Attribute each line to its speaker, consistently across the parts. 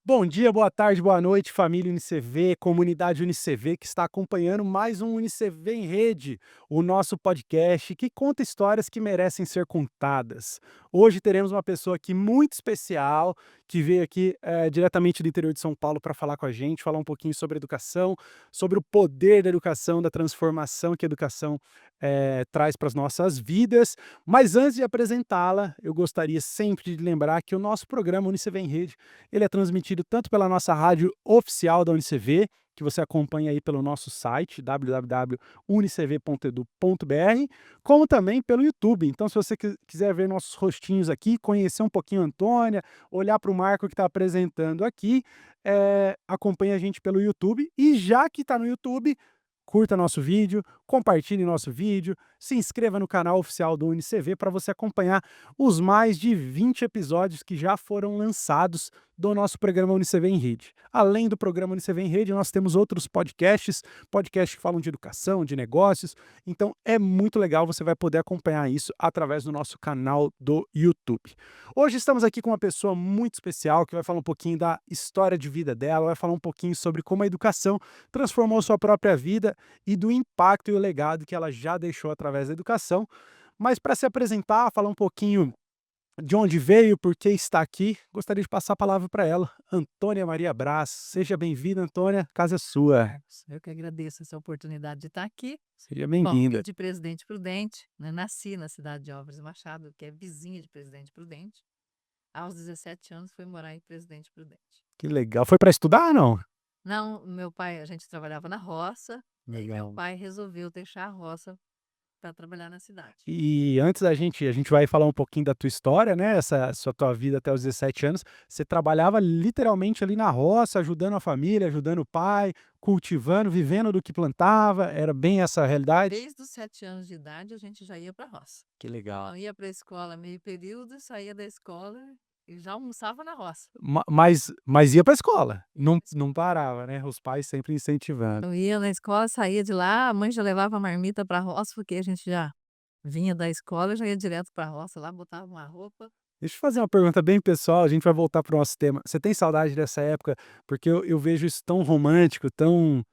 Speaker 1: Bom dia, boa tarde, boa noite, família UniCV, comunidade UniCV que está acompanhando mais um UniCV em Rede, o nosso podcast que conta histórias que merecem ser contadas. Hoje teremos uma pessoa aqui muito especial que veio aqui diretamente do interior de São Paulo para falar com a gente, falar um pouquinho sobre educação, sobre o poder da educação, da transformação que a educação traz para as nossas vidas. Mas antes de apresentá-la, eu gostaria sempre de lembrar que o nosso programa UniCV em Rede ele é transmitido tanto pela nossa rádio oficial da UniCV, que você acompanha aí pelo nosso site www.unicv.edu.br, como também pelo YouTube. Então, se você quiser ver nossos rostinhos aqui, conhecer um pouquinho a Antônia, olhar para o Marco que está apresentando aqui, acompanhe a gente pelo YouTube. E já que está no YouTube, curta nosso vídeo, compartilhe nosso vídeo, se inscreva no canal oficial do UniCV para você acompanhar os mais de 20 episódios que já foram lançados do nosso programa UniCV em Rede. Além do programa UniCV em Rede, nós temos outros podcasts que falam de educação, de negócios, então é muito legal, você vai poder acompanhar isso através do nosso canal do YouTube. Hoje estamos aqui com uma pessoa muito especial que vai falar um pouquinho da história de vida dela, vai falar um pouquinho sobre como a educação transformou sua própria vida e do impacto e o legado que ela já deixou através da educação. Mas para se apresentar, falar um pouquinho de onde veio, por que está aqui, gostaria de passar a palavra para ela, Antônia Maria Brás. Seja bem-vinda, Antônia, casa é sua.
Speaker 2: Marcos, eu que agradeço essa oportunidade de estar aqui.
Speaker 1: Seja
Speaker 2: Bom,
Speaker 1: bem-vinda.
Speaker 2: filho de Presidente Prudente, né? Nasci na cidade de Álvares Machado, que é vizinha de Presidente Prudente. Aos 17 anos fui morar em Presidente Prudente.
Speaker 1: Que legal. Foi para estudar, não?
Speaker 2: Não, meu pai, a gente trabalhava na roça, e aí meu
Speaker 1: Legal.
Speaker 2: pai resolveu deixar a roça para trabalhar na cidade.
Speaker 1: E antes a gente vai falar um pouquinho da tua história, né, essa sua tua vida até os 17 anos, você trabalhava literalmente ali na roça, ajudando a família, ajudando o pai, cultivando, vivendo do que plantava, era bem essa a realidade?
Speaker 2: Desde os 7 anos de idade a gente já ia para a roça.
Speaker 1: Que legal.
Speaker 2: Então ia para a escola meio período, saía da escola e já almoçava na roça.
Speaker 1: Mas ia pra escola, não parava, né, os pais sempre incentivando.
Speaker 2: Eu ia na escola, saía de lá, a mãe já levava a marmita para a roça, porque a gente já vinha da escola, já ia direto para a roça lá, botava uma roupa.
Speaker 1: Deixa eu fazer uma pergunta bem pessoal, a gente vai voltar para o nosso tema. Você tem saudade dessa época? Porque eu vejo isso tão romântico, tão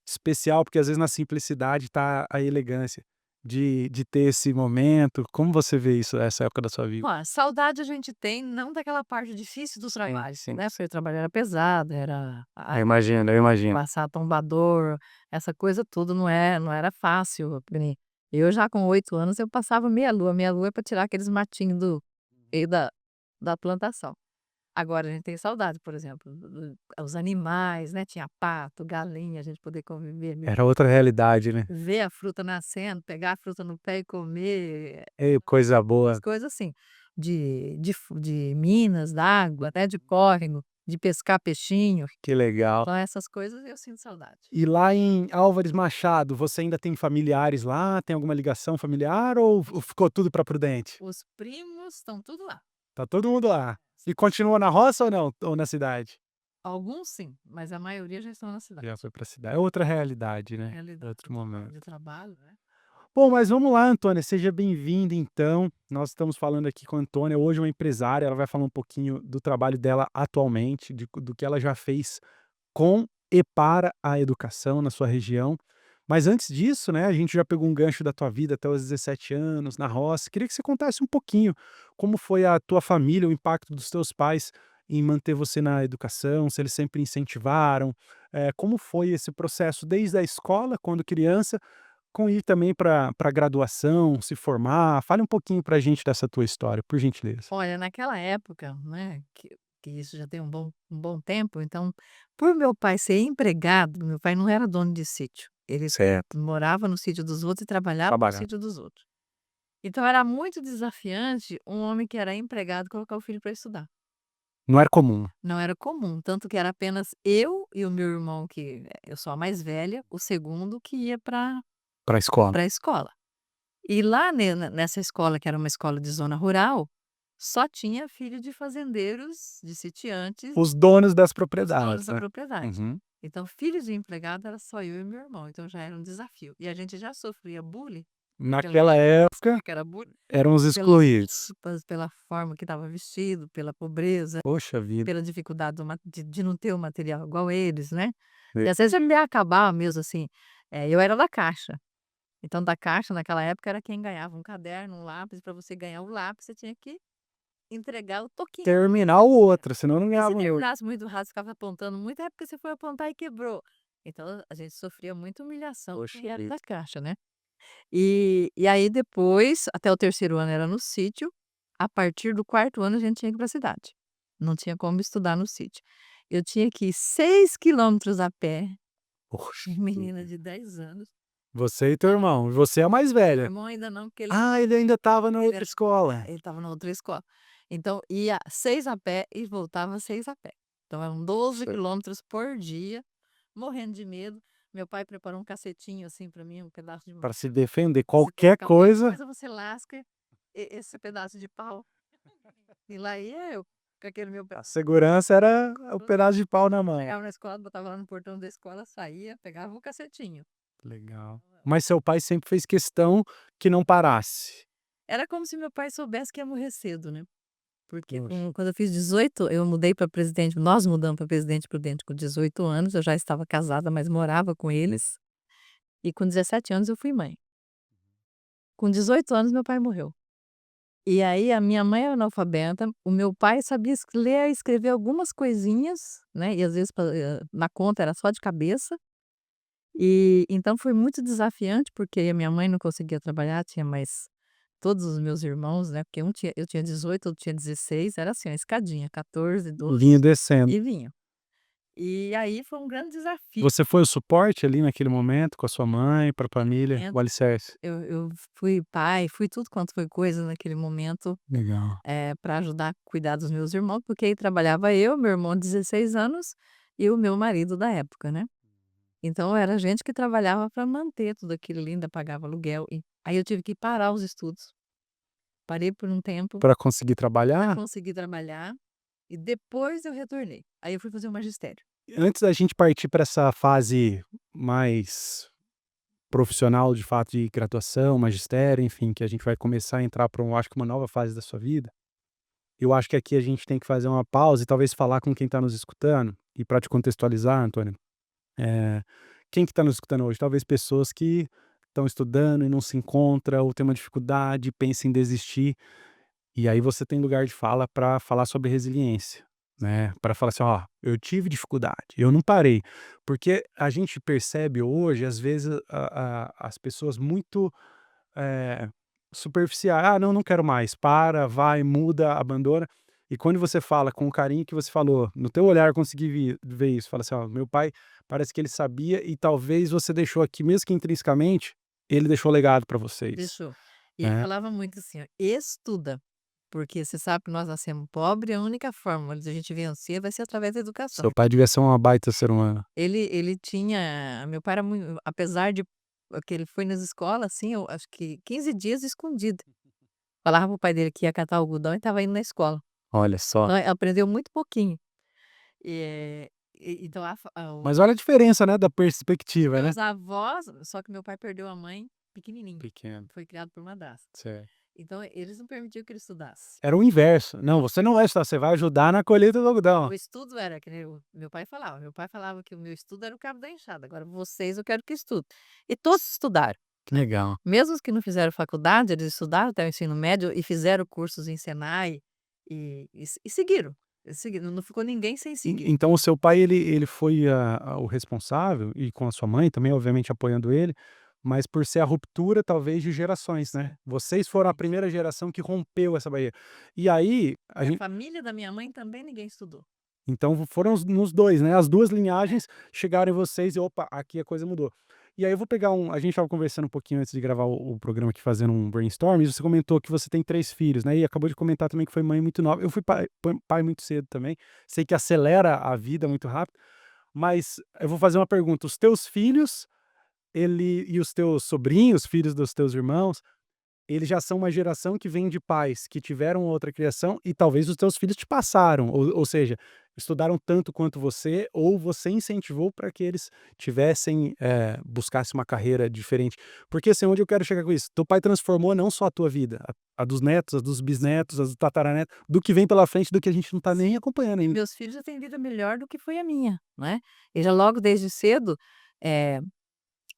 Speaker 1: especial, porque às vezes na simplicidade tá a elegância de ter esse momento. Como você vê isso, essa época da sua vida?
Speaker 2: Ó, saudade a gente tem, não daquela parte difícil dos trabalhos,
Speaker 1: Sim.
Speaker 2: né, porque o trabalho era pesado, era
Speaker 1: Eu imagino.
Speaker 2: passar tombador, essa coisa tudo não era fácil, que nem eu já com 8 anos eu passava meia lua para tirar aqueles matinhos do meio da plantação. Agora a gente tem saudade, por exemplo, os animais, né, tinha pato, galinha, a gente poder conviver mesmo,
Speaker 1: Era outra realidade, né?
Speaker 2: ver a fruta nascendo, pegar a fruta no pé e comer,
Speaker 1: Ê, coisa
Speaker 2: as
Speaker 1: boa,
Speaker 2: coisas assim, de minas, d'água, né, de córrego, de pescar peixinho,
Speaker 1: que legal.
Speaker 2: então essas coisas eu sinto saudade.
Speaker 1: E lá em Álvares Machado, você ainda tem familiares lá? Tem alguma ligação familiar ou ficou tudo para Prudente?
Speaker 2: Os primos estão tudo lá.
Speaker 1: Tá todo mundo lá. E continua na roça ou não? Ou na cidade?
Speaker 2: Alguns sim, mas a maioria já estão na cidade.
Speaker 1: Já foi pra cidade. É outra realidade, né, é
Speaker 2: Realidade
Speaker 1: outro momento.
Speaker 2: de trabalho, né.
Speaker 1: Bom, mas vamos lá, Antônia, seja bem-vinda então. Nós estamos falando aqui com a Antônia, hoje uma empresária, ela vai falar um pouquinho do trabalho dela atualmente, do que ela já fez com e para a educação na sua região. Mas antes disso, né, a gente já pegou um gancho da tua vida até os 17 anos, na roça. Queria que você contasse um pouquinho como foi a tua família, o impacto dos teus pais em manter você na educação, se eles sempre incentivaram, como foi esse processo desde a escola, quando criança, com ir também para graduação, se formar. Fale um pouquinho pra gente dessa tua história, por gentileza.
Speaker 2: Olha, naquela época, né, que isso já tem um bom tempo, então, por meu pai ser empregado, meu pai não era dono de sítio, ele
Speaker 1: Certo.
Speaker 2: morava no sítio dos outros e trabalhava no
Speaker 1: Trabalhar.
Speaker 2: sítio dos outros. Então era muito desafiante um homem que era empregado colocar o filho para estudar.
Speaker 1: Não era comum.
Speaker 2: Não era comum, tanto que era apenas eu e o meu irmão, que eu sou a mais velha, o segundo que ia
Speaker 1: Pra escola.
Speaker 2: para a escola. E lá nessa escola, que era uma escola de zona rural, só tinha filho de fazendeiros, de sitiantes,
Speaker 1: Os donos das
Speaker 2: os donos
Speaker 1: propriedades,
Speaker 2: da
Speaker 1: né.
Speaker 2: propriedade.
Speaker 1: Uhum.
Speaker 2: Então, filho de empregado era só eu e meu irmão, então já era um desafio. E a gente já sofria bullying
Speaker 1: Naquela época,
Speaker 2: que era bonito,
Speaker 1: eram os
Speaker 2: pelas
Speaker 1: excluídos.
Speaker 2: roupas, pela forma que estava vestido, pela pobreza,
Speaker 1: Poxa vida.
Speaker 2: pela dificuldade de não ter o material igual eles, né.
Speaker 1: E
Speaker 2: E às vezes ele acabava mesmo assim, eu era da Caixa, então da Caixa naquela época era quem ganhava um caderno, um lápis, para você ganhar o lápis você tinha que entregar o toquinho.
Speaker 1: terminar o outro, senão não
Speaker 2: E se
Speaker 1: ganhava o outro.
Speaker 2: terminasse muito rápido, ficava apontando muito, é porque você foi apontar e quebrou. Então a gente sofria muita humilhação,
Speaker 1: Poxa
Speaker 2: quem era da
Speaker 1: vida.
Speaker 2: Caixa, né. E aí depois, até o terceiro ano era no sítio, a partir do quarto ano a gente tinha que ir pra cidade. Não tinha como estudar no sítio. Eu tinha que ir 6 quilômetros a pé,
Speaker 1: Poxa
Speaker 2: menina
Speaker 1: vida.
Speaker 2: de 10 anos.
Speaker 1: Você e teu irmão. Você é a mais
Speaker 2: Meu
Speaker 1: velha.
Speaker 2: irmão ainda não, porque
Speaker 1: Ah, ele ainda estava na
Speaker 2: ele
Speaker 1: outra
Speaker 2: era
Speaker 1: escola.
Speaker 2: ele estava na outra escola. Então ia 6 a pé e voltava 6 a pé. Então eram 12
Speaker 1: Sei.
Speaker 2: quilômetros por dia, morrendo de medo. Meu pai preparou um cacetinho, assim, para mim, um pedaço de
Speaker 1: Pra se defender,
Speaker 2: se
Speaker 1: qualquer
Speaker 2: colocar qualquer
Speaker 1: coisa,
Speaker 2: coisa, você lasca esse pedaço de pau. E lá ia eu, com aquele meu
Speaker 1: a
Speaker 2: pedaço.
Speaker 1: segurança era o pedaço de pau na mão.
Speaker 2: Chegava na escola, botava lá no portão da escola, saía, pegava o cacetinho.
Speaker 1: Legal. Mas seu pai sempre fez questão que não parasse.
Speaker 2: Era como se meu pai soubesse que ia morrer cedo, né. Porque
Speaker 1: Poxa.
Speaker 2: quando eu fiz 18, eu mudei para Presidente nós mudamos para Presidente Prudente com 18 anos, eu já estava casada, mas morava com eles, e com 17 anos eu fui mãe. Com 18 anos meu pai morreu. E aí a minha mãe era analfabeta, o meu pai sabia ler e escrever algumas coisinhas, né, e às vezes na conta era só de cabeça, e então foi muito desafiante, porque a minha mãe não conseguia trabalhar, tinha mais todos os meus irmãos, né, porque eu tinha 18, outro tinha 16, era assim, a escadinha, 14, 12
Speaker 1: Vinha descendo.
Speaker 2: e vinha. E aí foi um grande desafio.
Speaker 1: Você foi o suporte ali naquele momento com a sua mãe, para a família, o alicerce?
Speaker 2: Eu fui pai, fui tudo quanto foi coisa naquele momento,
Speaker 1: Legal.
Speaker 2: pra ajudar a cuidar dos meus irmãos, porque aí trabalhava eu, meu irmão de 16 anos e o meu marido da época, né. Então era gente que trabalhava para manter tudo aquilo ali, ainda pagava aluguel e aí eu tive que parar os estudos. Parei por um tempo
Speaker 1: Para conseguir
Speaker 2: para
Speaker 1: trabalhar?
Speaker 2: conseguir trabalhar e depois eu retornei. Aí eu fui fazer o magistério.
Speaker 1: Antes da gente partir para essa fase mais profissional, de fato, de graduação, magistério, enfim, que a gente vai começar a entrar para acho que uma nova fase da sua vida, eu acho que aqui a gente tem que fazer uma pausa e talvez falar com quem está nos escutando, e para te contextualizar, Antônio, eh, quem que está nos escutando hoje? Talvez pessoas que estão estudando e não se encontra ou tem uma dificuldade, pensa em desistir. E aí você tem lugar de fala para falar sobre resiliência, né, para falar assim: "Ó, eu tive dificuldade, eu não parei". Porque a gente percebe hoje, às vezes, as pessoas muito, eh, superficiais: "Ah, não, não quero mais", para, vai, muda, abandona. E quando você fala com o carinho que você falou, no teu olhar eu consegui ver isso, fala assim: "Ó, meu pai parece que ele sabia e talvez você deixou aqui, mesmo que intrinsecamente, ele deixou legado para vocês",
Speaker 2: Deixou. E ele
Speaker 1: né.
Speaker 2: falava muito assim: ó, "Estuda, porque você sabe que nós nascemos pobre, a única forma de a gente vencer vai ser através da educação".
Speaker 1: Seu pai devia ser uma baita ser humano.
Speaker 2: Ele tinha meu pai era muito, apesar de que ele foi nas escolas, assim, eu acho que 15 dias escondido. Falava para o pai dele que ia catar algodão e estava indo na escola.
Speaker 1: Olha só.
Speaker 2: Então aprendeu muito pouquinho. Então
Speaker 1: Mas olha a diferença, né, da perspectiva, né.
Speaker 2: meus avós, só que meu pai perdeu a mãe pequenininho,
Speaker 1: Pequeno,
Speaker 2: foi criado por madrasta.
Speaker 1: certo.
Speaker 2: Então eles não permitiam que ele estudasse.
Speaker 1: Era o inverso. "Não, você não vai estudar, você vai ajudar na colheita do algodão".
Speaker 2: O estudo era que nem o meu pai falava que o meu estudo era o cabo da enxada, agora vocês eu quero que estudem. E todos estudaram,
Speaker 1: Que legal.
Speaker 2: mesmo os que não fizeram faculdade, eles estudaram até o ensino médio e fizeram cursos em Senai e seguiram, não ficou ninguém sem seguir.
Speaker 1: Então o seu pai ele foi o responsável e com a sua mãe também, obviamente, apoiando ele, mas por ser a ruptura talvez de gerações,
Speaker 2: Sim,
Speaker 1: né. Vocês foram a
Speaker 2: exatamente.
Speaker 1: primeira geração que rompeu essa barreira. E aí, a
Speaker 2: E a
Speaker 1: gente
Speaker 2: família da minha mãe também ninguém estudou.
Speaker 1: então foram os nos 2, né, as 2 linhagens chegaram em vocês e: "Opa, aqui a coisa mudou". E aí eu vou pegar a gente estava conversando um pouquinho antes de gravar o programa aqui, fazendo um brainstorm, e você comentou que você tem 3 filhos, né, e acabou de comentar também que foi mãe muito nova. Eu fui pai muito cedo também, sei que acelera a vida muito rápido, mas eu vou fazer uma pergunta: os teus filhos, ele e os teus sobrinhos, filhos dos teus irmãos, eles já são uma geração que vem de pais que tiveram outra criação e talvez os teus filhos te passaram, ou seja, estudaram tanto quanto você, ou você incentivou para que eles tivessem, buscassem uma carreira diferente? Porque, assim, onde eu quero chegar com isso, teu pai transformou não só a tua vida, a dos netos, a dos bisnetos, a do tataraneto, do que vem pela frente, do que a gente não tá nem acompanhando ainda.
Speaker 2: Meus filhos já têm vida melhor do que foi a minha, né. E já logo desde cedo, eh,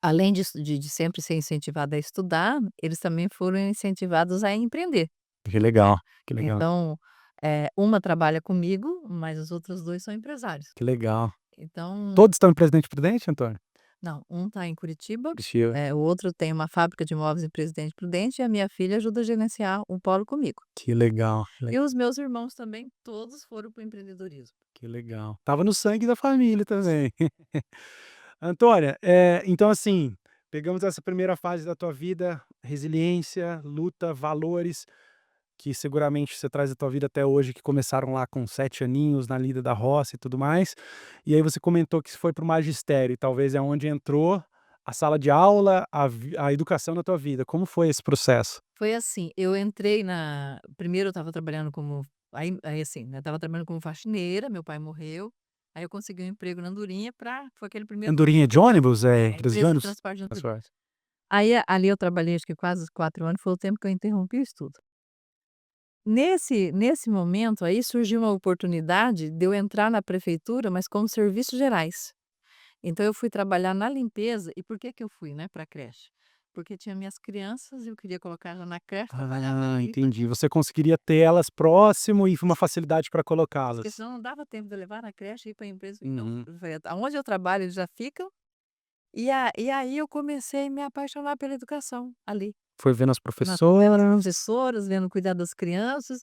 Speaker 2: além de sempre ser incentivada a estudar, eles também foram incentivados a empreender,
Speaker 1: Que
Speaker 2: né.
Speaker 1: legal, que legal,
Speaker 2: Então, uma trabalha comigo, mas os outros 2 são empresários.
Speaker 1: que legal.
Speaker 2: Então
Speaker 1: Todos estão em Presidente Prudente, Antônio?
Speaker 2: não, um está em Curitiba,
Speaker 1: Curitiba.
Speaker 2: o outro tem uma fábrica de móveis em Presidente Prudente e a minha filha ajuda a gerenciar um polo comigo.
Speaker 1: Que legal,
Speaker 2: E os meus irmãos também, todos foram para o empreendedorismo.
Speaker 1: que legal. Tava no sangue da família também. Antônia, então assim, pegamos essa primeira fase da tua vida, resiliência, luta, valores, que seguramente você traz da tua vida até hoje, que começaram lá com 7 aninhos, na lida da roça e tudo mais. E aí você comentou que foi para o magistério, e talvez é onde entrou a sala de aula, a educação na tua vida. Como foi esse processo?
Speaker 2: Foi assim, eu entrei na primeiro eu estava trabalhando como aí assim, né, estava trabalhando como faxineira, meu pai morreu, aí eu consegui um emprego na Andorinha pra foi aquele primeiro
Speaker 1: Andorinha de ônibus?
Speaker 2: é,
Speaker 1: Empresa de
Speaker 2: empresa de
Speaker 1: ônibus?
Speaker 2: transporte de Andorinha.
Speaker 1: Transporte.
Speaker 2: Aí ali eu trabalhei acho que quase 4 anos, foi o tempo que eu interrompi o estudo. Nesse momento aí surgiu uma oportunidade de eu entrar na prefeitura, mas como serviços gerais. Então eu fui trabalhar na limpeza e por que que eu fui, né, pra creche? Porque tinha minhas crianças e eu queria colocar ela na creche, trabalhava
Speaker 1: Ah,
Speaker 2: ali,
Speaker 1: entendi. Você conseguiria ter elas próximo e uma facilidade para
Speaker 2: porque
Speaker 1: colocá-las.
Speaker 2: senão não dava tempo de eu levar na creche e ir para a empresa. Então,
Speaker 1: Uhum.
Speaker 2: eu falei: "Aonde eu trabalho eles já ficam", e aí eu comecei a me apaixonar pela educação, ali.
Speaker 1: Foi vendo as
Speaker 2: Vendo as
Speaker 1: professoras.
Speaker 2: professoras, vendo cuidar das crianças,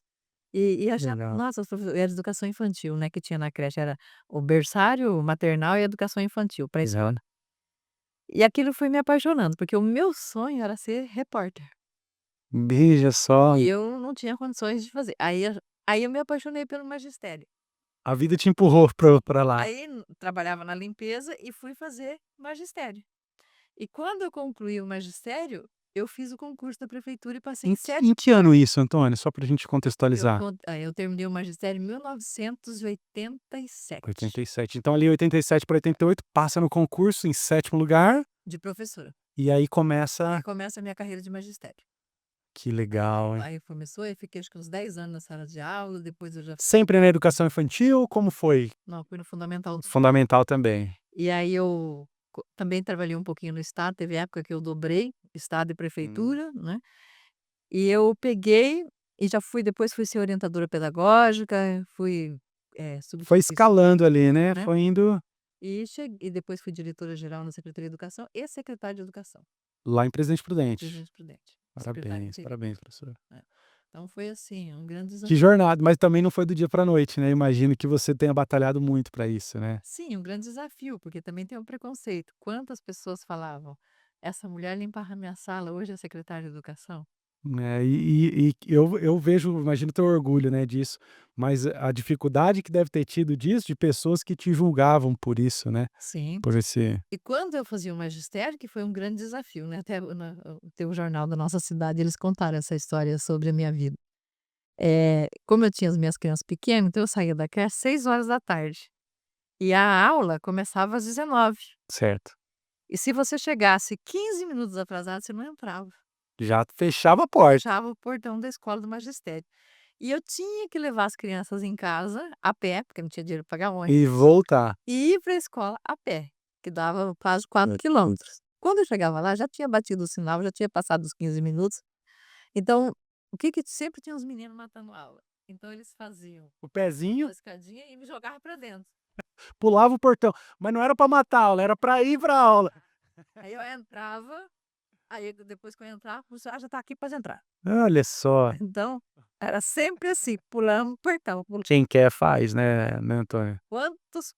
Speaker 2: e achava
Speaker 1: Legal.
Speaker 2: nossa, as era educação infantil, né, que tinha na creche, era o berçário, o maternal e a educação infantil, pra
Speaker 1: Exato.
Speaker 2: escola. E aquilo foi me apaixonando, porque o meu sonho era ser repórter,
Speaker 1: Veja só,
Speaker 2: e eu não tinha condições de fazer. Aí eu me apaixonei pelo magistério.
Speaker 1: a vida te empurrou pra lá.
Speaker 2: Aí trabalhava na limpeza e fui fazer magistério. E quando eu concluí o magistério, eu fiz o concurso da prefeitura e passei em 7.
Speaker 1: Em que ano isso, Antônio? Só pra gente contextualizar.
Speaker 2: Eu terminei o magistério em 1987,
Speaker 1: 87. Então ali 87 para 88 passa no concurso em 7º lugar,
Speaker 2: de professora.
Speaker 1: e aí
Speaker 2: Aí
Speaker 1: começa.
Speaker 2: começa a minha carreira de magistério.
Speaker 1: Que legal, hein.
Speaker 2: Aí começou, eu fiquei acho que uns 10 anos na sala de aula, depois eu já
Speaker 1: Sempre na educação infantil, como foi?
Speaker 2: não, fui no fundamental.
Speaker 1: Fundamental também.
Speaker 2: E aí eu também trabalhei um pouquinho no estado, teve época que eu dobrei estado e
Speaker 1: Hum.
Speaker 2: prefeitura, né. E eu peguei e já fui depois fui ser orientadora pedagógica, fui,
Speaker 1: Foi
Speaker 2: subprofessora,
Speaker 1: escalando ali, né,
Speaker 2: né,
Speaker 1: foi indo
Speaker 2: e depois fui diretora-geral na Secretaria de Educação e secretária de Educação,
Speaker 1: lá em Presidente
Speaker 2: em
Speaker 1: Prudente.
Speaker 2: Presidente Prudente, secretária
Speaker 1: Parabéns,
Speaker 2: interina,
Speaker 1: parabéns, professor.
Speaker 2: né. Então foi assim, um grande
Speaker 1: Que
Speaker 2: desafio.
Speaker 1: jornada, mas também não foi do dia pra noite, né, imagino que você tenha batalhado muito pra isso, né.
Speaker 2: Sim, um grande desafio, porque também tem um preconceito. Quantas pessoas falavam: "Essa mulher limpava a minha sala, hoje é secretária de Educação".
Speaker 1: E eu vejo, imagino teu orgulho, né, disso, mas a dificuldade que deve ter tido disso, de pessoas que te julgavam por isso, né,
Speaker 2: Sim.
Speaker 1: por esse.
Speaker 2: E quando eu fazia o magistério, que foi um grande desafio, né, até tem o jornal da nossa cidade, eles contaram essa história sobre a minha vida. Como eu tinha as minhas crianças pequenas, então eu saía da creche 6 horas da tarde e a aula começava às 19h.
Speaker 1: Certo.
Speaker 2: E se você chegasse 15 minutos atrasado, você não entrava,
Speaker 1: Já fechava a porta.
Speaker 2: fechava o portão da escola do magistério. E eu tinha que levar as crianças em casa a pé, porque não tinha dinheiro para pagar ônibus,
Speaker 1: E voltar.
Speaker 2: e ir para a escola a pé, que dava quase 4 quilômetros. Quando eu chegava lá, já tinha batido o sinal, já tinha passado os 15 minutos. Então, o que que sempre tinha os meninos matando aula. Então eles faziam
Speaker 1: O
Speaker 2: uma
Speaker 1: pezinho,
Speaker 2: escadinha e me jogavam para dentro.
Speaker 1: pulava o portão, mas não era pra matar a aula, era pra ir pra aula.
Speaker 2: Aí eu entrava, aí depois que eu entrava, você "Ah, já está aqui, pode entrar".
Speaker 1: Olha só,
Speaker 2: Então, era sempre assim, pulando o portão,
Speaker 1: quem quer faz, né, Antônio.
Speaker 2: quantos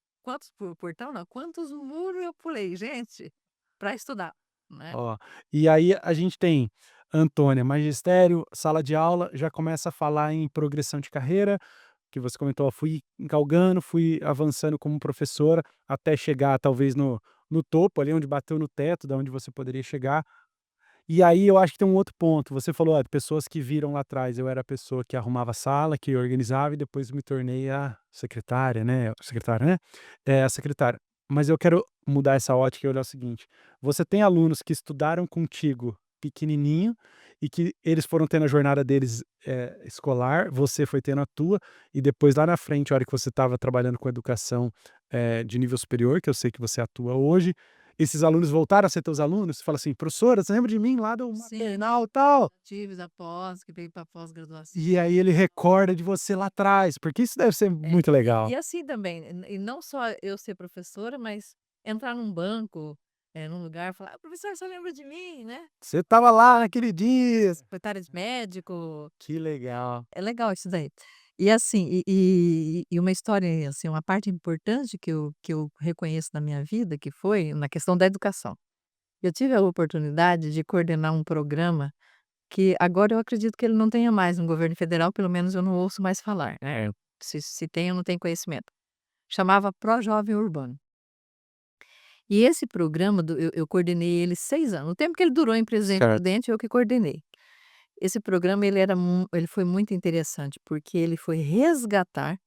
Speaker 2: portão não, quantos muros eu pulei, gente, para estudar, né.
Speaker 1: Ó, e aí a gente tem Antônia, magistério, sala de aula, já começa a falar em progressão de carreira, que você comentou: "Ó, fui galgando, fui avançando como professora, até chegar talvez no topo ali onde bateu no teto, da onde você poderia chegar". E aí eu acho que tem um outro ponto, você falou, de pessoas que viram lá atrás, eu era a pessoa que arrumava a sala, que organizava e depois me tornei a secretária, né? É, a secretária. Mas eu quero mudar essa ótica e olhar o seguinte, você tem alunos que estudaram contigo pequenininho e que eles foram tendo a jornada deles, escolar, você foi tendo a tua, e depois lá na frente, a hora que você estava trabalhando com educação, de nível superior, que eu sei que você atua hoje, esses alunos voltaram a ser teus alunos? Você fala assim: "Professora, você lembra de mim lá do
Speaker 2: Sim,
Speaker 1: maternal, tal?"
Speaker 2: tive da pós, que veio pra pós-graduação.
Speaker 1: E aí ele recorda de você lá atrás, porque isso deve ser
Speaker 2: É,
Speaker 1: muito
Speaker 2: e
Speaker 1: legal.
Speaker 2: assim também, e não só eu ser professora, mas entrar num banco, num lugar, falar: "Ah, professor, você lembra de mim, né?"
Speaker 1: Você estava lá naquele dia.
Speaker 2: Secretária de médico,
Speaker 1: Que legal.
Speaker 2: é legal isso daí. E assim, e uma história, assim, uma parte importante que eu reconheço na minha vida, que foi na questão da educação. Eu tive a oportunidade de coordenar um programa que agora eu acredito que ele não tenha mais no governo federal, pelo menos eu não ouço mais falar, né, se tem eu não tenho conhecimento. Chamava Pró-Jovem Urbano. E esse programa eu coordenei ele 6 anos, o tempo que ele durou em Presidente
Speaker 1: Certo.
Speaker 2: Prudente eu que coordenei. Esse programa ele foi muito interessante, porque ele foi resgatar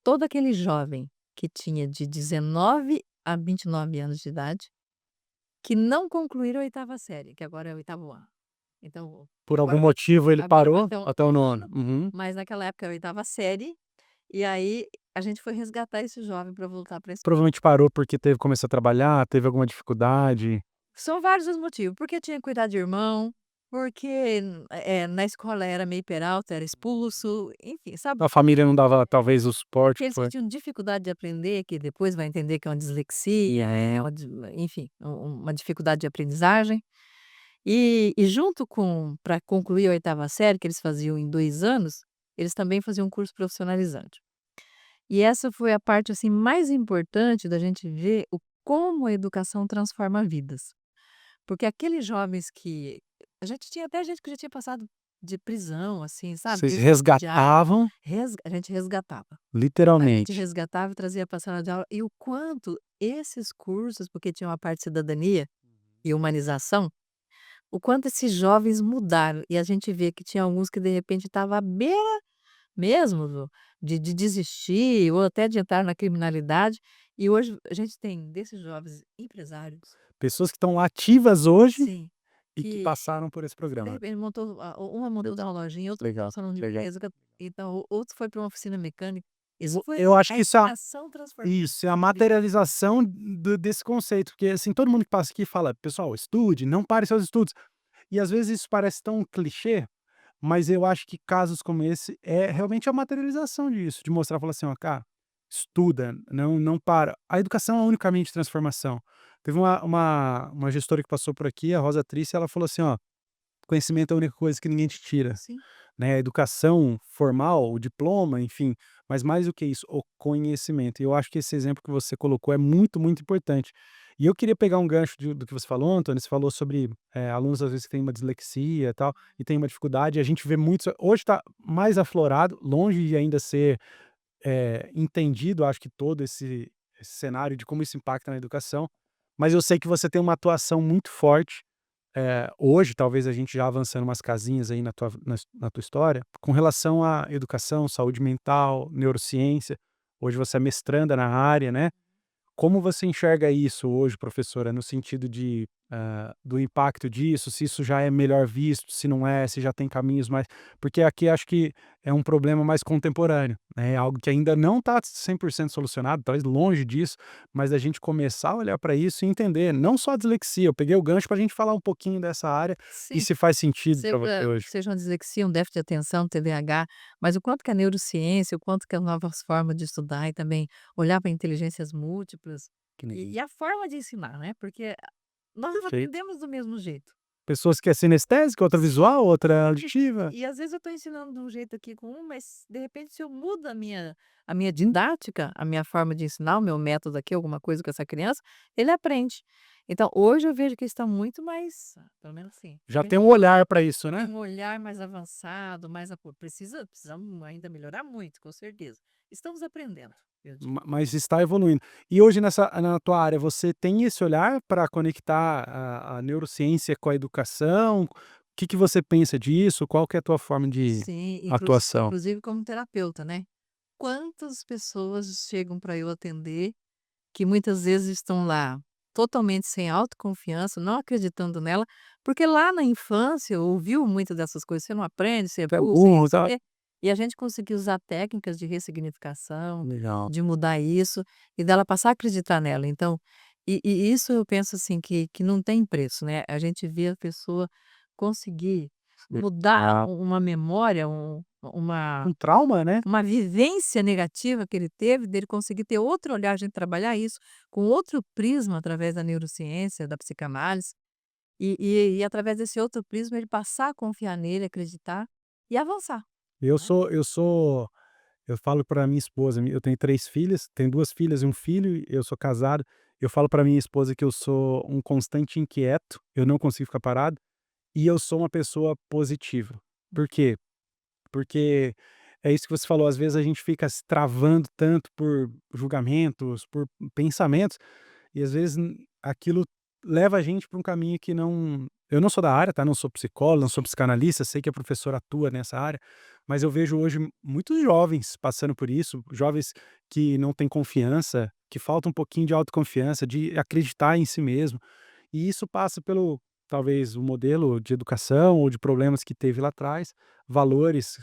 Speaker 2: todo aquele jovem que tinha de 19 a 29 anos de idade, que não concluíram a oitava série, que agora é o oitavo ano. Então,
Speaker 1: Por algum
Speaker 2: agora
Speaker 1: motivo ele
Speaker 2: agora vai
Speaker 1: parou
Speaker 2: até o
Speaker 1: até o nono.
Speaker 2: nono,
Speaker 1: Uhum.
Speaker 2: mas naquela época era a oitava série, e aí a gente foi resgatar esse jovem para voltar para a escola.
Speaker 1: Provavelmente parou porque teve começou a trabalhar, teve alguma dificuldade,
Speaker 2: São vários os motivos, porque tinha que cuidar de irmão, porque, na escola era meio peralta, era expulso, enfim, sabe,
Speaker 1: a família não dava talvez o suporte que
Speaker 2: aqueles que
Speaker 1: foi.
Speaker 2: tinham dificuldade de aprender, que depois vai entender que é uma dislexia, é uma enfim, uma dificuldade de aprendizagem. E junto com para concluir a oitava série, que eles faziam em 2 anos, eles também faziam um curso profissionalizante. E essa foi a parte, assim, mais importante da gente ver o como a educação transforma vidas. Porque aqueles jovens que a gente tinha até gente que já tinha passado de prisão, assim, sabe,
Speaker 1: Vocês
Speaker 2: presidiário,
Speaker 1: resgatavam,
Speaker 2: a gente resgatava. A gente
Speaker 1: literalmente.
Speaker 2: resgatava e trazia para a sala de aula, e o quanto esses cursos, porque tinha uma parte de cidadania e humanização, o quanto esses jovens mudaram, e a gente vê que tinha alguns que de repente estava à beira mesmo de desistir ou até de entrar na criminalidade, e hoje a gente tem desses jovens empresários.
Speaker 1: Pessoas que estão lá ativas hoje
Speaker 2: Sim,
Speaker 1: e que
Speaker 2: que
Speaker 1: passaram por esse
Speaker 2: de
Speaker 1: programa.
Speaker 2: repente montou uma montou uma lojinha, outro montou um
Speaker 1: Legal,
Speaker 2: salão de
Speaker 1: legal.
Speaker 2: beleza, então outro foi para uma oficina mecânica. Isso foi
Speaker 1: Eu acho
Speaker 2: a
Speaker 1: que isso é
Speaker 2: educação transformando
Speaker 1: isso, é a
Speaker 2: vidas.
Speaker 1: materialização desse conceito, porque, assim, todo mundo que passa aqui fala: "Pessoal, estude, não pare seus estudos". E às vezes isso parece tão clichê, mas eu acho que casos como esse é realmente a materialização disso, de mostrar, falar assim: "Ó, cara, estuda, não para". A educação é o único caminho de transformação. Teve uma gestora que passou por aqui, a Rosa Trícia, ela falou assim: "Ó, conhecimento é a única coisa que ninguém te tira".
Speaker 2: Sim,
Speaker 1: Né, a educação formal, o diploma, enfim, mas mais do que isso, o conhecimento. E eu acho que esse exemplo que você colocou é muito, muito importante. E eu queria pegar um gancho do que você falou, Antônio, você falou sobre, alunos às vezes que têm uma dislexia e tal, e tem uma dificuldade, a gente vê muito isso hoje está mais aflorado, longe de ainda ser, entendido, acho que todo esse cenário de como isso impacta na educação, mas eu sei que você tem uma atuação muito forte hoje, talvez a gente já avançando umas casinhas aí na tua história, com relação à educação, saúde mental, neurociência, hoje você é mestranda na área, né. Como você enxerga isso hoje, professora, no sentido de, do impacto disso, se isso já é melhor visto, se não é, se já tem caminhos mais porque aqui acho que é um problema mais contemporâneo, né, é algo que ainda não está 100% solucionado, talvez longe disso, mas a gente começar a olhar para isso e entender, não só a dislexia, eu peguei o gancho para a gente falar um pouquinho dessa área e
Speaker 2: sim.
Speaker 1: se faz sentido para você hoje.
Speaker 2: Seja uma dislexia, um déficit de atenção, TDAH, mas o quanto que a neurociência, o quanto que as novas formas de estudar e também olhar para inteligências múltiplas,
Speaker 1: Que nem
Speaker 2: e a forma de ensinar, né, porque nós não
Speaker 1: perfeito.
Speaker 2: aprendemos do mesmo jeito.
Speaker 1: Pessoas que é sinestésica, outra
Speaker 2: Sim.
Speaker 1: visual, outra auditiva.
Speaker 2: E às vezes eu estou ensinando de um jeito aqui com um, mas de repente se eu mudo a minha didática, a minha forma de ensinar, o meu método aqui, alguma coisa com essa criança, ele aprende. Então hoje eu vejo que está muito mais, pelo menos assim,
Speaker 1: Já tem um olhar para isso,
Speaker 2: tem
Speaker 1: né?
Speaker 2: um olhar mais avançado, mais precisamos ainda melhorar muito, com certeza. Estamos aprendendo. eu digo.
Speaker 1: Mas está evoluindo. E hoje na tua área, você tem esse olhar para conectar a neurociência com a educação? O que que você pensa disso? Qual que é a tua forma de
Speaker 2: Sim,
Speaker 1: atuação?
Speaker 2: inclusive como terapeuta, né. Quantas pessoas chegam para eu atender, que muitas vezes estão lá totalmente sem autoconfiança, não acreditando nela, porque lá na infância ouviu muito dessas coisas: "Você não aprende, você é
Speaker 1: Você é
Speaker 2: burro, você é
Speaker 1: burro,
Speaker 2: isso,
Speaker 1: tá.
Speaker 2: você é". E a gente conseguiu usar técnicas de ressignificação,
Speaker 1: Legal.
Speaker 2: de mudar isso, e dela passar a acreditar nela. Então, isso eu penso assim que não tem preço, né, a gente vê a pessoa conseguir mudar
Speaker 1: Ah,
Speaker 2: uma memória, uma
Speaker 1: um trauma, né?
Speaker 2: uma vivência negativa que ele teve, dele conseguir ter outro olhar, a gente trabalhar isso com outro prisma através da neurociência, da psicanálise, e através desse outro prisma ele passar a confiar nele, acreditar e avançar,
Speaker 1: Eu
Speaker 2: né.
Speaker 1: sou eu sou eu falo para minha esposa, eu tenho 3 filhas, tenho 2 filhas e um filho, e eu sou casado. Eu falo para minha esposa que eu sou um constante inquieto, eu não consigo ficar parado, e eu sou uma pessoa positiva. Por quê? Porque é isso que você falou, às vezes a gente fica se travando tanto por julgamentos, por pensamentos, e às vezes aquilo leva a gente para um caminho que não. Eu não sou da área, tá, não sou psicólogo, não sou
Speaker 2: Sim.
Speaker 1: psicanalista, sei que a professora atua nessa área, mas eu vejo hoje muitos jovens passando por isso, jovens que não têm confiança, que falta um pouquinho de autoconfiança, de acreditar em si mesmo, e isso passa pelo talvez o modelo de educação ou de problemas que teve lá atrás, valores,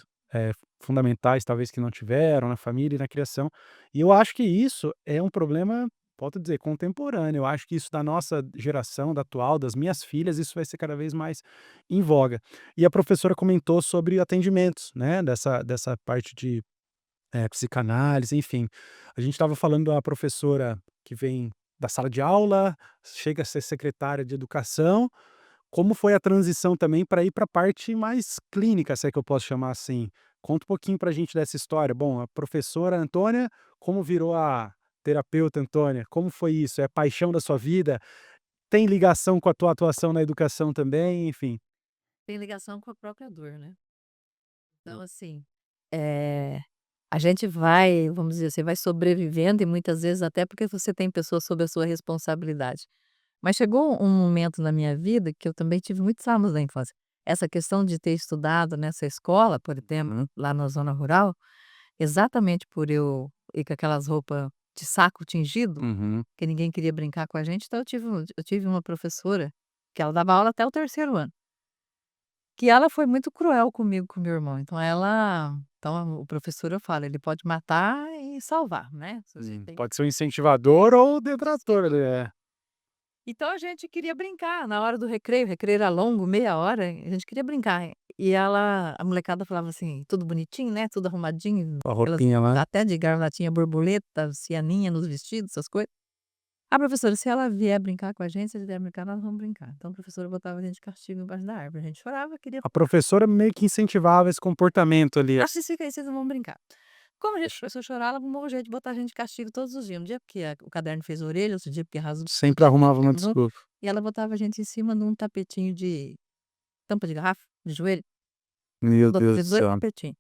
Speaker 1: fundamentais talvez que não tiveram na família e na criação. E eu acho que isso é um problema, volto a dizer, contemporâneo. Eu acho que isso da nossa geração, da atual, das minhas filhas, isso vai ser cada vez mais em voga. E a professora comentou sobre atendimentos, né, dessa parte de, psicanálise, enfim. A gente estava falando da professora que vem da sala de aula, chega a ser secretária de educação. Como foi a transição também para ir para a parte mais clínica, se é que eu posso chamar assim? Conta um pouquinho pra gente dessa história. Bom, a professora Antônia, como virou a terapeuta Antônia? Como foi isso? É paixão da sua vida? Tem ligação com a tua atuação na educação também? Enfim.
Speaker 2: Tem ligação com a própria dor, né. Então assim, eh, a gente vai, vamos dizer, você vai sobrevivendo e muitas vezes até porque você tem pessoas sob a sua responsabilidade. Mas chegou um momento na minha vida que eu também tive muitos traumas da infância. Essa questão de ter estudado nessa escola, por exemplo, lá na zona rural, exatamente por eu ir com aquelas roupas de saco tingido,
Speaker 1: Uhum.
Speaker 2: que ninguém queria brincar com a gente, então eu tive uma professora, que ela dava aula até o terceiro ano, que ela foi muito cruel comigo, com meu irmão. Então o professor, eu falo, ele pode matar e salvar, né, se você tem.
Speaker 1: Pode ser um incentivador ou detrator ali, é.
Speaker 2: Então a gente queria brincar na hora do recreio, o recreio era longo, meia hora, a gente queria brincar. E a molecada falava assim, tudo bonitinho, né, tudo arrumadinho,
Speaker 1: Com a
Speaker 2: aquelas
Speaker 1: roupinha lá.
Speaker 2: até de gravatinha borboleta, cianinha nos vestidos, essas coisas. A professora: "Se ela vier brincar com a gente, se eles vierem brincar, nós vamos brincar". Então a professora botava a gente de castigo embaixo da árvore, a gente chorava, queria.
Speaker 1: A professora meio que incentivava esse comportamento ali.
Speaker 2: "Ah, vocês ficam aí, vocês não vão brincar". Como a gente começou a chorar, ela arrumou um jeito de botar a gente de castigo todos os dias. Um dia porque o caderno fez orelha, outro dia porque rasgou,
Speaker 1: Sempre arrumava uma
Speaker 2: quebrou,
Speaker 1: desculpa.
Speaker 2: e ela botava a gente em cima de um tapetinho de tampa de garrafa, de joelho,
Speaker 1: Meu Deus do
Speaker 2: fez 2
Speaker 1: céu.
Speaker 2: tapetinhos.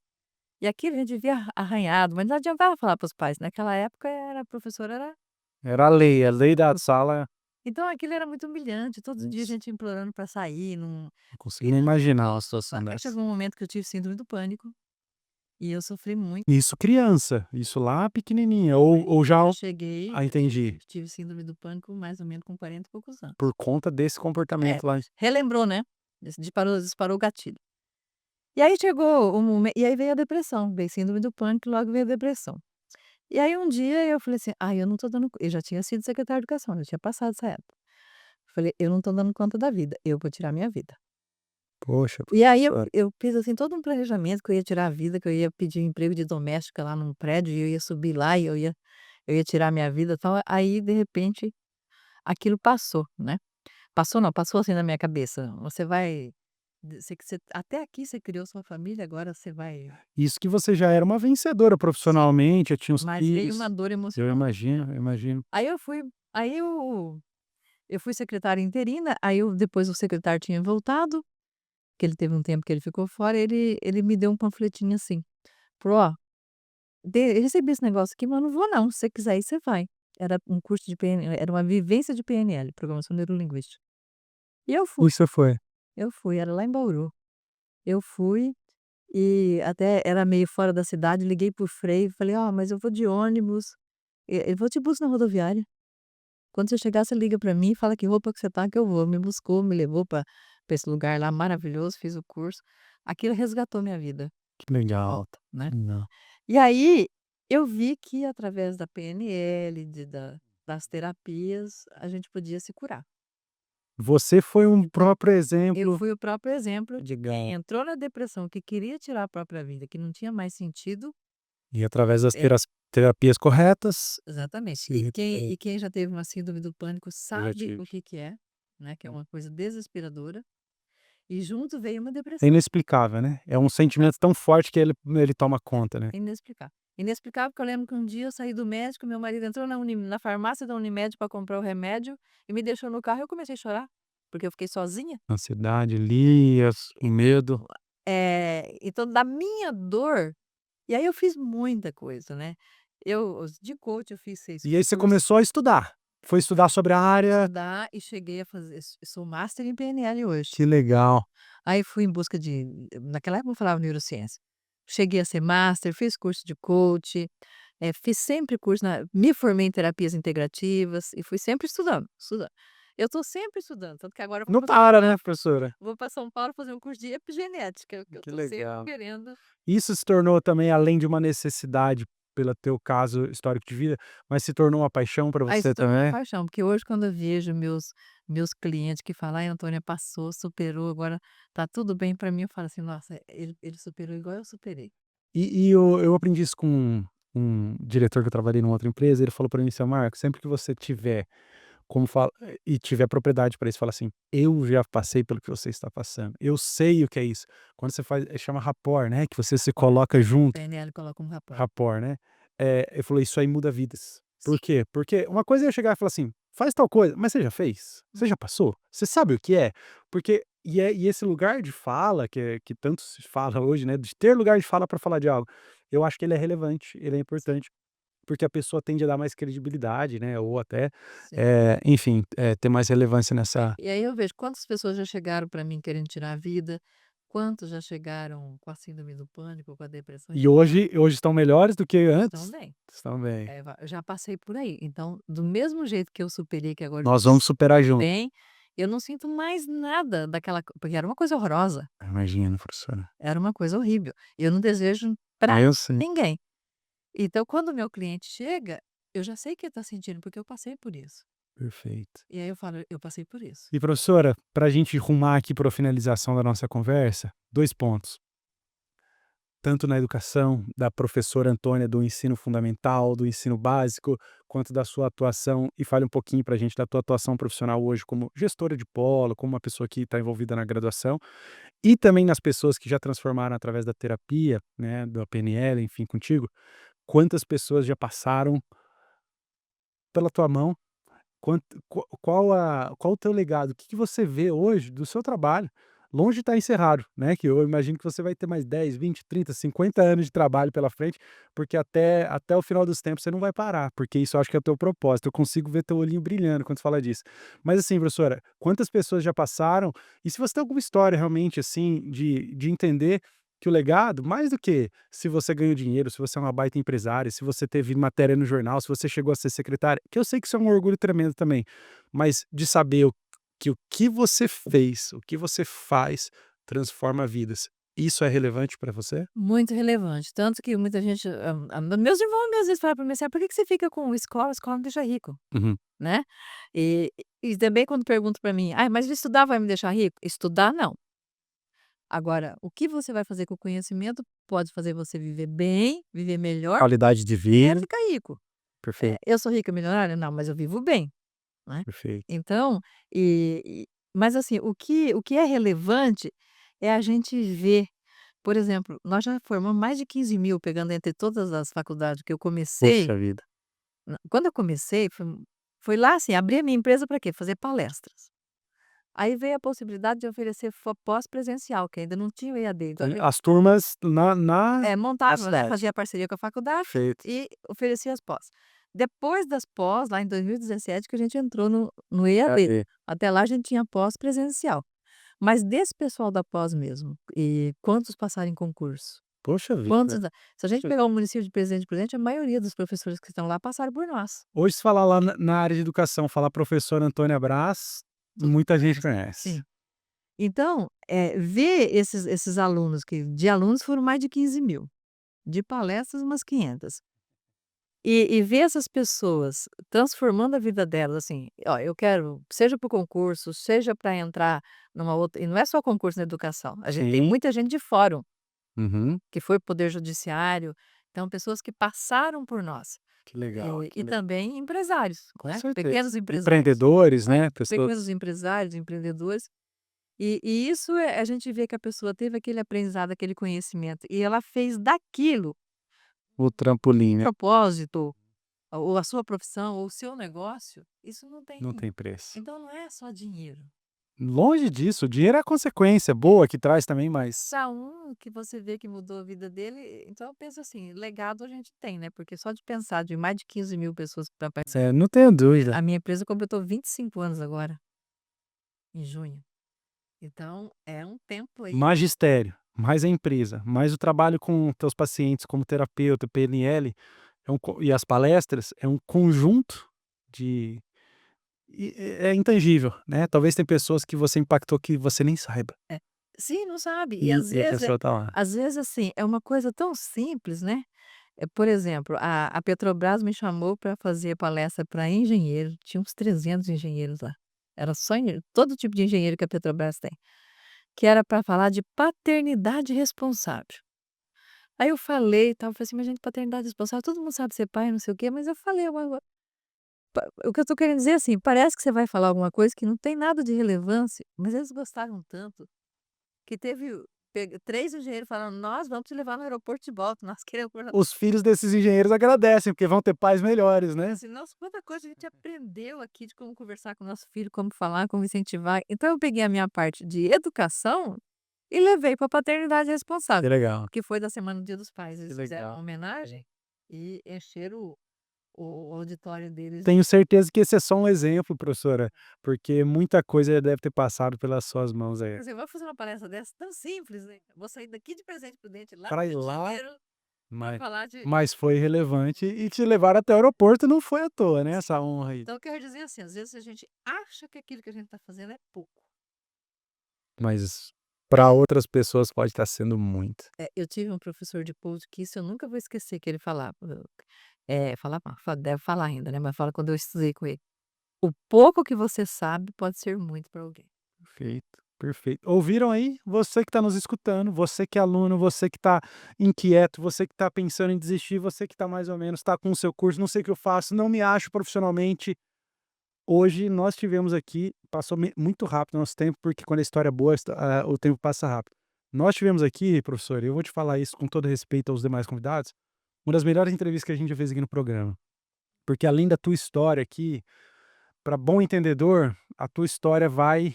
Speaker 2: E aquilo a gente vivia arranhado, mas não adiantava falar para os pais, naquela época era a professora era.
Speaker 1: Era a lei da sala.
Speaker 2: Então aquilo era muito humilhante, todos os dias a
Speaker 1: Nossa,
Speaker 2: gente implorando para sair, não.
Speaker 1: não consigo nem imaginar uma situação
Speaker 2: Aí
Speaker 1: dessa.
Speaker 2: chegou um momento que eu tive síndrome do pânico, e eu sofri muito.
Speaker 1: Isso criança, isso lá pequenininha
Speaker 2: Foi.
Speaker 1: ou já
Speaker 2: Eu
Speaker 1: o
Speaker 2: cheguei,
Speaker 1: ah,
Speaker 2: eu tive
Speaker 1: entendi,
Speaker 2: tive síndrome do pânico mais ou menos com 40 e poucos anos.
Speaker 1: por conta desse
Speaker 2: É,
Speaker 1: comportamento lá.
Speaker 2: relembrou, né, disparou o gatilho. E aí chegou o momen e aí veio a depressão, veio síndrome do pânico e logo veio a depressão. E aí um dia eu falei assim: "Ai, eu não tô dando", eu já tinha sido secretária de educação, já tinha passado essa época. Falei: "Eu não tô dando conta da vida, eu vou tirar minha vida".
Speaker 1: Poxa,
Speaker 2: E aí eu
Speaker 1: professora.
Speaker 2: eu fiz, assim, todo um planejamento que eu ia tirar a vida, que eu ia pedir emprego de doméstica lá num prédio e eu ia subir lá e eu ia tirar minha vida, e tal. Aí de repente aquilo passou, né. Passou não, passou assim na minha cabeça, você vai, você até aqui você criou sua família, agora você vai.
Speaker 1: Isso que você já era uma vencedora
Speaker 2: Sim.
Speaker 1: profissionalmente, já tinha os
Speaker 2: Mas veio uma
Speaker 1: filhos.
Speaker 2: dor
Speaker 1: Eu
Speaker 2: emocional.
Speaker 1: imagino, eu imagino.
Speaker 2: Aí eu fui aí eu fui secretária interina, aí depois o secretário tinha voltado, que ele teve um tempo que ele ficou fora, ele me deu um panfletinho assim, falou: "Ó". Recebi esse negócio aqui, mas eu não vou não, se você quiser ir, você vai". Era um curso de PNL, era uma vivência de PNL, Programação Neurolinguística. E eu fui,
Speaker 1: E você foi?
Speaker 2: era lá em Bauru. Eu fui e até era meio fora da cidade, liguei para o Frei, falei: "Ó, mas eu vou de ônibus, eu vou te busco na rodoviária. Quando você chegar, você liga pra mim e fala que roupa que você tá que eu vou". Me buscou, me levou pra esse lugar lá maravilhoso, fiz o curso. Aquilo resgatou minha vida
Speaker 1: Que
Speaker 2: de
Speaker 1: legal.
Speaker 2: volta, né.
Speaker 1: Não.
Speaker 2: E aí, eu vi que através da PNL, das terapias, a gente podia se curar.
Speaker 1: Você foi um próprio
Speaker 2: Eu
Speaker 1: exemplo
Speaker 2: fui o próprio exemplo de
Speaker 1: legal.
Speaker 2: quem entrou na depressão, que queria tirar a própria vida, que não tinha mais sentido.
Speaker 1: E através das
Speaker 2: É,
Speaker 1: terapias corretas,
Speaker 2: exatamente.
Speaker 1: se
Speaker 2: E quem já teve uma síndrome do pânico
Speaker 1: eu já
Speaker 2: sabe
Speaker 1: tive.
Speaker 2: o que que é, né, que é uma coisa desesperadora, e junto veio uma
Speaker 1: É
Speaker 2: depressão.
Speaker 1: inexplicável, né, é um sentimento tão forte que ele toma conta, né.
Speaker 2: Inexplicável. Inexplicável, porque eu lembro que um dia eu saí do médico, meu marido entrou na farmácia da Unimed para comprar o remédio e me deixou no carro e eu comecei a chorar, porque eu fiquei sozinha.
Speaker 1: Ansiedade ali, o medo.
Speaker 2: Então da minha dor, e aí eu fiz muita coisa, né. De coach eu fiz 6
Speaker 1: E aí você
Speaker 2: cursos,
Speaker 1: começou a estudar, foi estudar sobre a área.
Speaker 2: estudar e cheguei a fazer, sou master em PNL hoje.
Speaker 1: Que legal.
Speaker 2: Aí fui em busca de, naquela época eu falava neurociência. Cheguei a ser master, fiz curso de coach, fiz sempre curso me formei em terapias integrativas e fui sempre estudando, estudando. Eu estou sempre estudando, tanto que agora eu
Speaker 1: Não para, né, professora.
Speaker 2: vou para São Paulo fazer um curso de epigenética, que eu
Speaker 1: Que
Speaker 2: estou sempre
Speaker 1: legal.
Speaker 2: querendo.
Speaker 1: Isso se tornou também, além de uma necessidade pelo teu caso histórico de vida, mas se tornou uma paixão para
Speaker 2: Aí
Speaker 1: você
Speaker 2: se tornou uma
Speaker 1: também?
Speaker 2: paixão, porque hoje quando eu vejo meus clientes que falam: "Ai, Antônia, passou, superou, agora tá tudo bem", para mim eu falo assim: "Nossa, ele superou igual eu superei".
Speaker 1: E eu aprendi isso com um diretor que eu trabalhei numa outra empresa, ele falou para mim: "Seu Marco, sempre que você tiver como fala e tiver propriedade para isso, fala assim: "Eu já passei pelo que você está passando, eu sei o que é isso". Quando você faz chama rapport, né, que você se
Speaker 2: Rapport.
Speaker 1: coloca junto.
Speaker 2: PNL coloca um rapport.
Speaker 1: Rapport, né. Ele falou: "Isso aí muda vidas". Por
Speaker 2: Sim.
Speaker 1: quê? Porque uma coisa é eu chegar e falar assim: "Faz tal coisa", mas você já fez? Você já passou? Você sabe o que é? Porque e esse lugar de fala que tanto se fala hoje, né, de ter lugar de fala para falar de algo, eu acho que ele é relevante, ele é
Speaker 2: Sim,
Speaker 1: importante, porque a pessoa tende a dar mais credibilidade, né, ou até,
Speaker 2: sim.
Speaker 1: enfim, ter mais relevância nessa.
Speaker 2: E aí eu vejo quantas pessoas já chegaram para mim querendo tirar a vida, quantos já chegaram com a síndrome do pânico, com a depressão e
Speaker 1: E hoje estão melhores do que
Speaker 2: estão
Speaker 1: antes?
Speaker 2: bem.
Speaker 1: Estão bem.
Speaker 2: Eu já passei por aí, então do mesmo jeito que eu superei, que agora eu
Speaker 1: Nós
Speaker 2: me
Speaker 1: vamos
Speaker 2: sinto
Speaker 1: superar junto.
Speaker 2: bem, eu não sinto mais nada daquela porque era uma coisa horrorosa,
Speaker 1: Imagina, professora.
Speaker 2: era uma coisa horrível, e eu não desejo para
Speaker 1: Eu sei.
Speaker 2: ninguém. Então quando o meu cliente chega, eu já sei o que ele está sentindo, porque eu passei por isso.
Speaker 1: Perfeito.
Speaker 2: E aí eu falo: "Eu passei por isso".
Speaker 1: E professora, para a gente rumar aqui para a finalização da nossa conversa, 2 pontos. Tanto na educação da professora Antônia do ensino fundamental, do ensino básico, quanto da sua atuação, e fale um pouquinho para a gente da tua atuação profissional hoje como gestora de polo, como uma pessoa que está envolvida na graduação, e também nas pessoas que já transformaram através da terapia, né, da PNL, enfim, contigo. Quantas pessoas já passaram pela tua mão? Qual o teu legado? O que que você vê hoje do seu trabalho? Longe de estar encerrado, né, que eu imagino que você vai ter mais 10, 20, 30, 50 anos de trabalho pela frente, porque até o final dos tempos você não vai parar, porque isso eu acho que é o teu propósito, eu consigo ver teu olhinho brilhando quando você fala disso. Mas assim, professora, quantas pessoas já passaram, e se você tem alguma história realmente, assim, de entender que o legado, mais do que se você ganhou dinheiro, se você é uma baita empresária, se você teve matéria no jornal, se você chegou a ser secretária, que eu sei que isso é um orgulho tremendo também, mas de saber o que você fez, o que você faz, transforma vidas. Isso é relevante para você?
Speaker 2: Muito relevante, tanto que muita gente, meus irmãos às vezes falam para mim assim: "Ah, por que que você fica com escola? Escola não deixa rico",
Speaker 1: Uhum.
Speaker 2: né. E também quando perguntam para mim: "Ai, mas estudar vai me deixar rico?" Estudar não. Agora, o que você vai fazer com o conhecimento pode fazer você viver bem, viver melhor,
Speaker 1: Qualidade de
Speaker 2: é
Speaker 1: vida.
Speaker 2: ficar rico.
Speaker 1: Perfeito,
Speaker 2: Eu sou rica, milionária? Não, mas eu vivo bem, né.
Speaker 1: perfeito.
Speaker 2: Então, mas assim, o que é relevante é a gente ver, por exemplo, nós já formamos mais de 15.000 pegando entre todas as faculdades que eu comecei.
Speaker 1: Puxa vida.
Speaker 2: Quando eu comecei, foi lá assim, abri a minha empresa para quê? Fazer palestras. Aí veio a possibilidade de oferecer pós-presencial, que ainda não tinha o EAD, então a gente
Speaker 1: As turmas na
Speaker 2: montava, né,
Speaker 1: cidade.
Speaker 2: fazia parceria com a faculdade
Speaker 1: Perfeito.
Speaker 2: e oferecia as pós. Depois das pós, lá em 2017, que a gente entrou no EAD.
Speaker 1: EAD.
Speaker 2: Até lá a gente tinha pós presencial. Mas desse pessoal da pós mesmo, e quantos passaram em concurso?
Speaker 1: Poxa vida.
Speaker 2: Quantos da Se a gente pegar o município de Presidente Prudente, a maioria dos professores que estão lá passaram por nós.
Speaker 1: Hoje se falar lá na área de educação, falar professora Antônia Brás,
Speaker 2: Todo
Speaker 1: muita
Speaker 2: mundo
Speaker 1: gente
Speaker 2: conhece.
Speaker 1: conhece.
Speaker 2: Sim. Então, ver esses alunos que de alunos foram mais de 15.000, de palestras umas 500. E ver essas pessoas transformando a vida delas, assim, ó, eu quero seja para o concurso, seja para entrar numa outra, e não é só concurso na educação, a gente tem
Speaker 1: Sim.
Speaker 2: muita gente de fórum,
Speaker 1: Uhum.
Speaker 2: que foi para o poder judiciário, então pessoas que passaram por nós.
Speaker 1: Que legal,
Speaker 2: E também empresários,
Speaker 1: com
Speaker 2: né,
Speaker 1: certeza.
Speaker 2: pequenos empresários,
Speaker 1: Empreendedores, né, pessoas
Speaker 2: pequenos empresários, empreendedores, e isso a gente vê que a pessoa teve aquele aprendizado, aquele conhecimento, e ela fez daquilo
Speaker 1: o trampolim, né,
Speaker 2: propósito. Ou a sua profissão, ou o seu negócio, isso não
Speaker 1: não
Speaker 2: tem,
Speaker 1: tem preço.
Speaker 2: então não é só dinheiro.
Speaker 1: Longe disso, o dinheiro é a consequência boa que traz também, mas
Speaker 2: Cada um que você vê que mudou a vida dele, então eu penso assim, legado a gente tem, né, porque só de pensar de mais de 15.000 pessoas pra
Speaker 1: não tenho dúvida.
Speaker 2: a minha empresa completou 25 anos agora, em junho. Então é um tempo aí.
Speaker 1: Magistério, mais a empresa, mais o trabalho com teus pacientes como terapeuta, PNL, e as palestras, é um conjunto de é intangível, né, talvez tem pessoas que você impactou que você nem saiba,
Speaker 2: É. Sim, não sabe. E
Speaker 1: e a pessoa tá lá.
Speaker 2: às vezes, assim, é uma coisa tão simples, né. Por exemplo, a Petrobras me chamou para fazer palestra para engenheiro, tinha uns 300 engenheiros lá. Era só todo tipo de engenheiro que a Petrobras tem, que era para falar de paternidade responsável. Aí eu falei e tal, falei assim: "Mas gente, paternidade responsável, todo mundo sabe ser pai, não sei o quê", mas eu falei o que eu tô querendo dizer, assim, parece que você vai falar alguma coisa que não tem nada de relevância, mas eles gostaram tanto. Que teve 3 engenheiros falando: "Nós vamos te levar no aeroporto de volta, nós queremos pôr na".
Speaker 1: Os filhos desses engenheiros agradecem, porque vão ter pais melhores,
Speaker 2: Falei
Speaker 1: né.
Speaker 2: assim: "Nossa, quanta coisa a gente aprendeu aqui de como conversar com o nosso filho, como falar, como incentivar". Então eu peguei a minha parte de educação e levei para paternidade
Speaker 1: Que
Speaker 2: responsável,
Speaker 1: legal,
Speaker 2: que foi da semana do Dia dos Pais,
Speaker 1: que
Speaker 2: eles fizeram uma
Speaker 1: legal.
Speaker 2: homenagem e encheram o auditório deles de.
Speaker 1: Tenho certeza que esse é só um exemplo, professora, porque muita coisa deve ter passado pelas suas mãos aí.
Speaker 2: Quer dizer, vou fazer uma palestra dessa tão simples, né, vou sair daqui de Presidente Prudente lá
Speaker 1: Para
Speaker 2: para o
Speaker 1: ir
Speaker 2: Rio de
Speaker 1: lá,
Speaker 2: Janeiro para
Speaker 1: mas
Speaker 2: falar de.
Speaker 1: mas foi relevante e te levaram até o aeroporto não foi à toa, né, essa honra aí.
Speaker 2: Então eu quero dizer assim, às vezes a gente acha que aquilo que a gente está fazendo é pouco.
Speaker 1: Mas para outras pessoas pode estar sendo muito.
Speaker 2: Eu tive um professor de pouso que isso eu nunca vou esquecer que ele falava, falava não, deve falar ainda, né, mas fala quando eu estudei com ele: "O pouco que você sabe pode ser muito para alguém".
Speaker 1: Perfeito, perfeito. Ouviram aí? Você que está nos escutando, você que é aluno, você que está inquieto, você que está pensando em desistir, você que está mais ou menos, está com o seu curso, não sei o que eu faço, não me acho profissionalmente. Hoje nós tivemos aqui, passou muito rápido o nosso tempo, porque quando a história é boa, o tempo passa rápido. Nós tivemos aqui, professor, e eu vou te falar isso com todo respeito aos demais convidados, uma das melhores entrevistas que a gente já fez aqui no programa. Porque além da tua história aqui, para bom entendedor, a tua história vai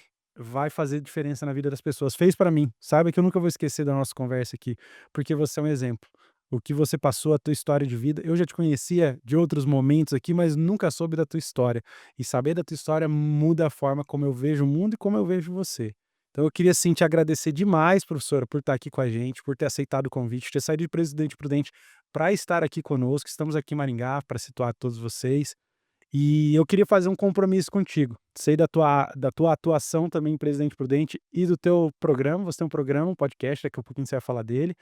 Speaker 1: fazer diferença na vida das pessoas. Fez para mim. Saiba que eu nunca vou esquecer da nossa conversa aqui, porque você é um exemplo. O que você passou, a tua história de vida, eu já te conhecia de outros momentos aqui, mas nunca soube da tua história. E saber da tua história muda a forma como eu vejo o mundo e como eu vejo você. Então eu queria sim te agradecer demais, professora, por estar aqui com a gente, por ter aceitado o convite, ter saído de Presidente Prudente para estar aqui conosco. Estamos aqui em Maringá para situar todos vocês. E eu queria fazer um compromisso contigo. Sei da tua atuação também em Presidente Prudente e do teu programa. Você tem um programa, um podcast, daqui a pouquinho você vai falar dele,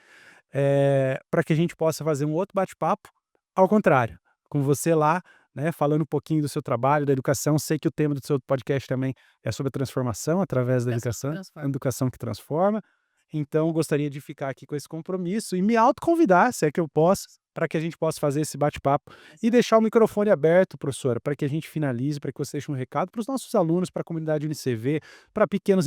Speaker 1: para que a gente possa fazer um outro bate-papo, ao contrário, com você lá, né, falando um pouquinho do seu trabalho, da educação. Sei que o tema do seu podcast também é sobre a transformação através da
Speaker 2: Educação que
Speaker 1: educação, a
Speaker 2: transforma.
Speaker 1: educação que transforma. Então, gostaria de ficar aqui com esse compromisso e me autoconvidar, se é que eu posso, para que a gente possa fazer esse bate-papo e deixar o microfone aberto, professora, para que a gente finalize, para que você deixe um recado para os nossos alunos, para a comunidade UniCV, para pequenos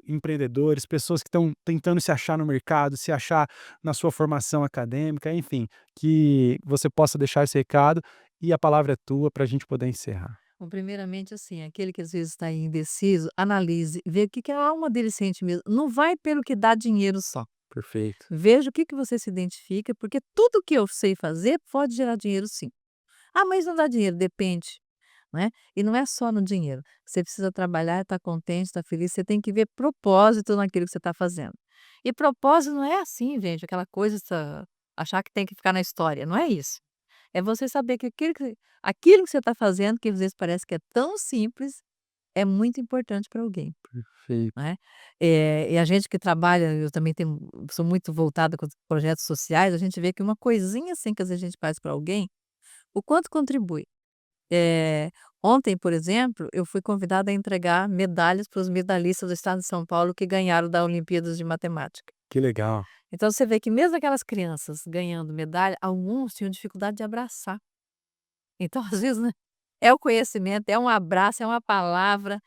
Speaker 1: empreendedores, pessoas que estão tentando se achar no mercado, se achar na sua formação acadêmica, enfim, que você possa deixar esse recado e a palavra é tua para a gente poder encerrar.
Speaker 2: Bom, primeiramente, assim, aquele que às vezes está indeciso, analise, vê o que que a alma dele sente mesmo. Não vai pelo que dá dinheiro só.
Speaker 1: Perfeito.
Speaker 2: Veja o que que você se identifica, porque tudo que eu sei fazer pode gerar dinheiro sim. Ah, mas não dá dinheiro, depende, né. E não é só no dinheiro, você precisa trabalhar, estar contente, estar feliz, você tem que ver propósito naquilo que você está fazendo. E propósito não é assim, gente, aquela coisa achar que tem que ficar na história, não é isso. É você saber que aquilo que você está fazendo, que às vezes parece que é tão simples, é muito importante para alguém,
Speaker 1: Perfeito.
Speaker 2: né. E a gente que trabalha, eu também sou muito voltada com os projetos sociais, a gente vê que uma coisinha assim que às vezes a gente faz para alguém, o quanto contribui. Eh, Ontem, por exemplo, eu fui convidada a entregar medalhas para os medalhistas do estado de São Paulo que ganharam da Olimpíadas de Matemática.
Speaker 1: Que legal.
Speaker 2: Então você vê que mesmo aquelas crianças ganhando medalha, alguns tinham dificuldade de abraçar. Então, às vezes, né, é o conhecimento, é um abraço, é uma palavra,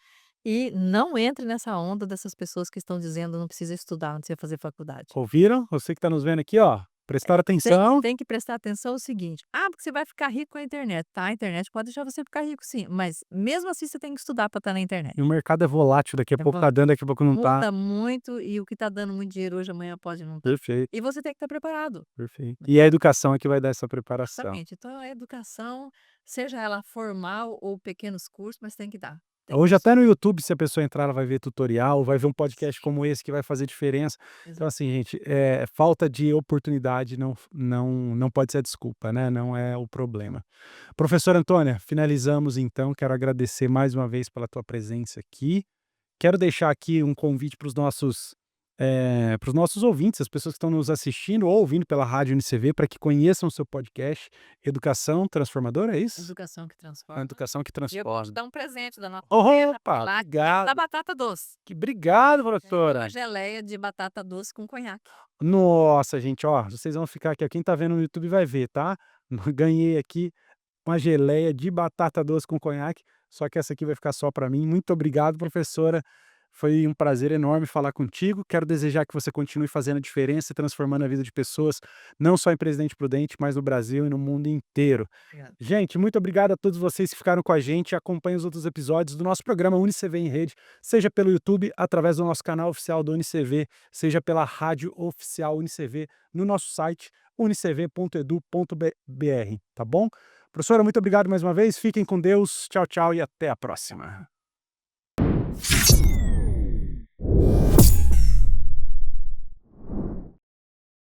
Speaker 2: e não entre nessa onda dessas pessoas que estão dizendo: "Não precisa estudar, não precisa fazer faculdade".
Speaker 1: Ouviram? Você que está nos vendo aqui, ó, prestar
Speaker 2: Tem
Speaker 1: atenção.
Speaker 2: tem que prestar atenção o seguinte: "Ah, porque você vai ficar rico com a internet". Tá, a internet pode deixar você ficar rico sim, mas mesmo assim você tem que estudar para estar na internet.
Speaker 1: E o mercado é volátil, daqui a
Speaker 2: É
Speaker 1: pouco
Speaker 2: vo
Speaker 1: tá dando, daqui a pouco não tá.
Speaker 2: Muda muito e o que está dando muito dinheiro hoje, amanhã pode não estar.
Speaker 1: Perfeito,
Speaker 2: E você tem que estar preparado.
Speaker 1: perfeito. E a educação é que vai dar essa preparação.
Speaker 2: Exatamente. Então a educação, seja ela formal ou pequenos cursos, mas tem que dar. Tem que
Speaker 1: Hoje até no YouTube, se a pessoa entrar, ela vai ver tutorial, vai ver um podcast
Speaker 2: sim,
Speaker 1: como esse que vai fazer diferença. Então
Speaker 2: exato.
Speaker 1: assim, gente, falta de oportunidade não pode ser a desculpa, né, não é o problema. Professora Antônia, finalizamos então, quero agradecer mais uma vez pela tua presença aqui. Quero deixar aqui um convite para os nossos ouvintes, as pessoas que estão nos assistindo ou ouvindo pela rádio UniCV, para que conheçam o seu podcast Educação Transformadora, é isso?
Speaker 2: Educação que
Speaker 1: A
Speaker 2: transforma.
Speaker 1: educação que
Speaker 2: E eu quero
Speaker 1: transforma.
Speaker 2: te dar um presente da nossa empresa,
Speaker 1: Opa,
Speaker 2: lá da
Speaker 1: obrigado.
Speaker 2: batata doce.
Speaker 1: Obrigado,
Speaker 2: Ganhei uma
Speaker 1: professora.
Speaker 2: geleia de batata doce com conhaque.
Speaker 1: Nossa, gente, ó, vocês vão ficar aqui, ó, quem tá vendo no YouTube vai ver, tá? Ganhei aqui uma geleia de batata doce com conhaque, só que essa aqui vai ficar só para mim. Muito obrigado, professora. Foi um prazer enorme falar contigo. Quero desejar que você continue fazendo a diferença e transformando a vida de pessoas, não só em Presidente Prudente, mas no Brasil e no mundo inteiro.
Speaker 2: Obrigada.
Speaker 1: Gente, muito obrigado a todos vocês que ficaram com a gente. Acompanhem os outros episódios do nosso programa UniCV em Rede, seja pelo YouTube, através do nosso canal oficial do UniCV, seja pela rádio oficial UniCV, no nosso site unicv.edu.br, tá bom? Professora, muito obrigado mais uma vez. Fiquem com Deus. Tchau, tchau e até a próxima.